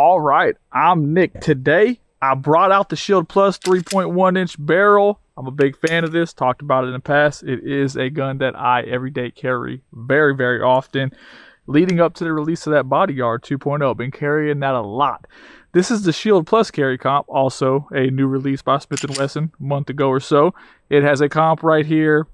All right, I'm Nick. Today, I brought out the Shield Plus 3.1-inch barrel. I'm a big fan of this, talked about it in the past. It is a gun that I everyday carry very, very often. Leading up to the release of that Bodyguard 2.0, been carrying that a lot. This is the Shield Plus carry comp, also a new release by Smith & Wesson a month ago or so. It has a comp right here.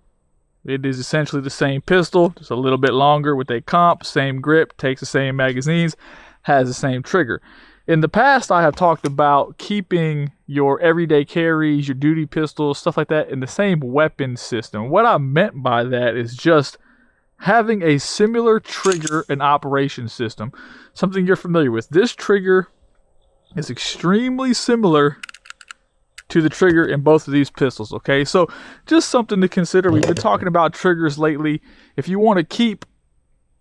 It is essentially the same pistol, just a little bit longer with a comp, same grip, takes the same magazines, has the same trigger. In the past, I have talked about keeping your everyday carries, your duty pistols, stuff like that in the same weapon system. What I meant by that is just having a similar trigger and operation system, something you're familiar with. This trigger is extremely similar to the trigger in both of these pistols, okay? So just something to consider. We've been talking about triggers lately. If you want to keep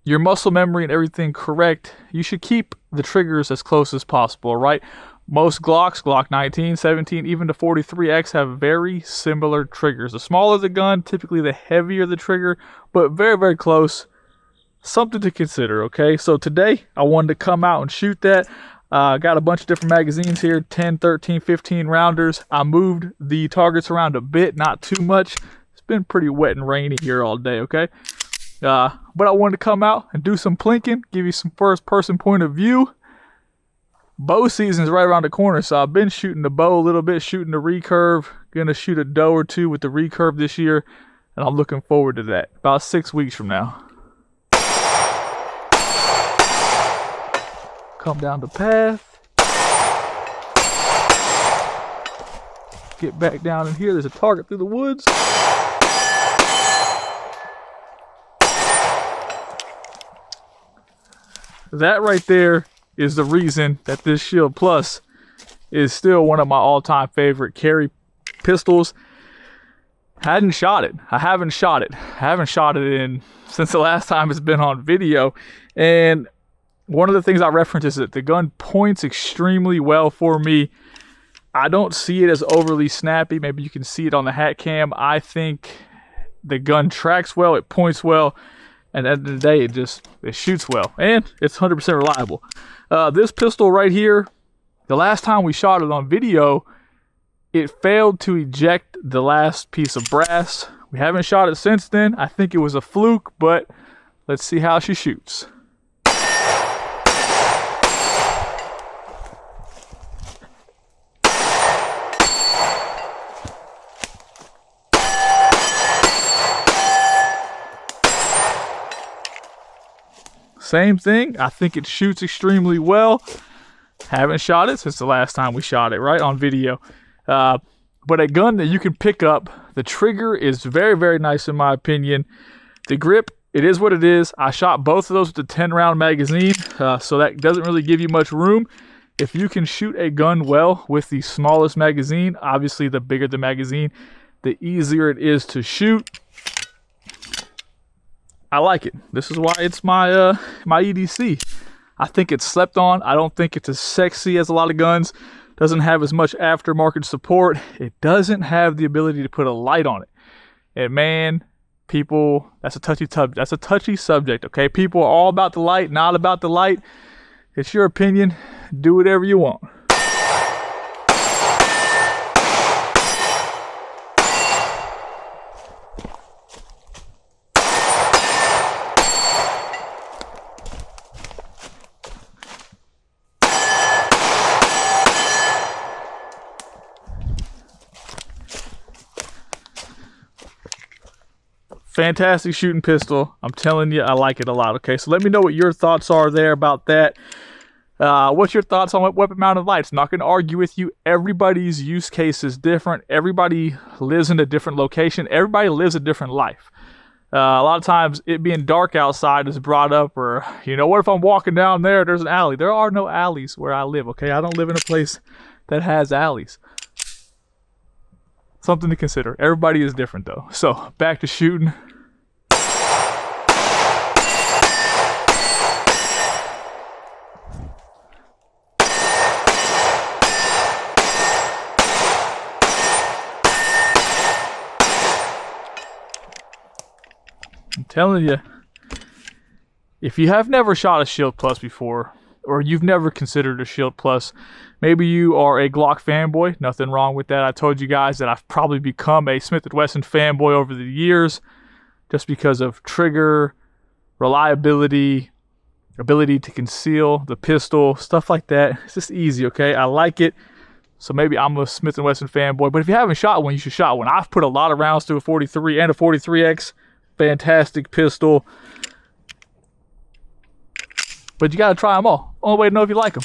your muscle memory and everything correct, you should keep the triggers as close as possible, right? Most Glocks, Glock 19, 17, even the 43X have very similar triggers. The smaller the gun, typically the heavier the trigger, but very, very close. Something to consider, okay? So today, I wanted to come out and shoot that. Got a bunch of different magazines here, 10, 13, 15 rounders. I moved the targets around a bit, not too much. It's been pretty wet and rainy here all day, okay? But I wanted to come out and do some plinking, give you some first-person point of view. Bow season is right around the corner, so I've been shooting the bow a little bit, shooting the recurve. Gonna shoot a doe or two with the recurve this year, and I'm looking forward to that. About 6 weeks from now. Come down the path. Get back down in here. There's a target through the woods. That right there is the reason that this Shield Plus is still one of my all-time favorite carry pistols. I haven't shot it in since the last time it's been on video. And one of the things I reference is that the gun points extremely well for me. I don't see it as overly snappy. Maybe you can see it on the hat cam. I think the gun tracks well, it points well, and at the end of the day, it shoots well, and it's 100% reliable. This pistol right here, the last time we shot it on video, it failed to eject the last piece of brass. We haven't shot it since then. I think it was a fluke, but let's see how she shoots. Same thing. I think it shoots extremely well. Haven't shot it since the last time we shot it, right, on video. But a gun that you can pick up. The trigger is very, very nice in my opinion. The grip, it is what it is. I shot both of those with the 10-round magazine, so that doesn't really give you much room. If you can shoot a gun well with the smallest magazine, obviously the bigger the magazine, the easier it is to shoot. I like it. This is why it's my my EDC. I think it's slept on. I don't think it's as sexy as a lot of guns. Doesn't have as much aftermarket support. It doesn't have the ability to put a light on it. And man, people, that's a touchy subject, okay? People are all about the light, not about the light. It's your opinion. Do whatever you want. Fantastic shooting pistol. I'm telling you, I like it a lot. Okay, so let me know what your thoughts are there about that. What's your thoughts on weapon-mounted lights? I'm not going to argue with you. Everybody's use case is different. Everybody lives in a different location. Everybody lives a different life. A lot of times, it being dark outside is brought up, or, you know, what if I'm walking down there, there's an alley? There are no alleys where I live, okay? I don't live in a place that has alleys. Something to consider. Everybody is different, though. So, back to shooting. I'm telling you, if you have never shot a Shield Plus before, or you've never considered a Shield Plus. Maybe you are a Glock fanboy. Nothing wrong with that. I told you guys that I've probably become a Smith & Wesson fanboy over the years just because of trigger, reliability, ability to conceal the pistol, stuff like that. It's just easy, okay? I like it. So maybe I'm a Smith & Wesson fanboy. But if you haven't shot one, you should shot one. I've put a lot of rounds through a 43 and a 43X. Fantastic pistol. But you got to try them all. Only way to know if you like them.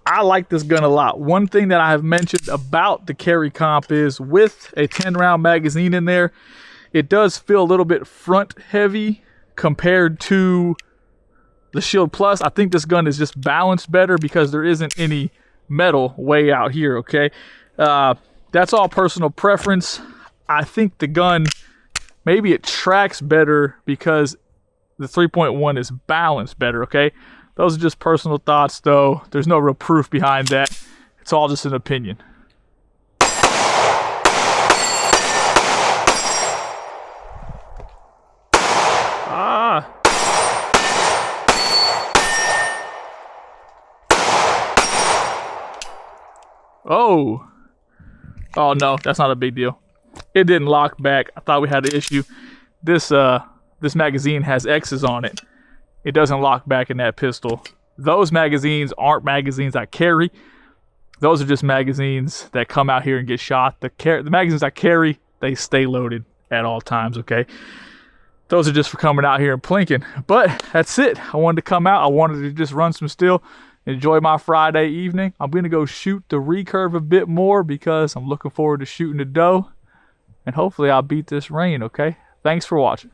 I like this gun a lot. One thing that I have mentioned about the carry comp is with a 10-round magazine in there, it does feel a little bit front heavy compared to the Shield Plus. I think this gun is just balanced better because there isn't any metal way out here, okay? That's all personal preference. I think the gun, maybe it tracks better because the 3.1 is balanced better, okay? Those are just personal thoughts, though. There's no real proof behind that. It's all just an opinion. Oh no, that's not a big deal. It didn't lock back. I thought we had an issue. This magazine has X's on it. It doesn't lock back in that pistol. Those magazines aren't magazines I carry. Those are just magazines that come out here and get shot. The magazines I carry, they stay loaded at all times, okay? Those are just for coming out here and plinking. But that's it. I wanted to come out. I wanted to just run some steel, enjoy my Friday evening. I'm going to go shoot the recurve a bit more because I'm looking forward to shooting the doe. And hopefully I'll beat this rain, okay? Thanks for watching.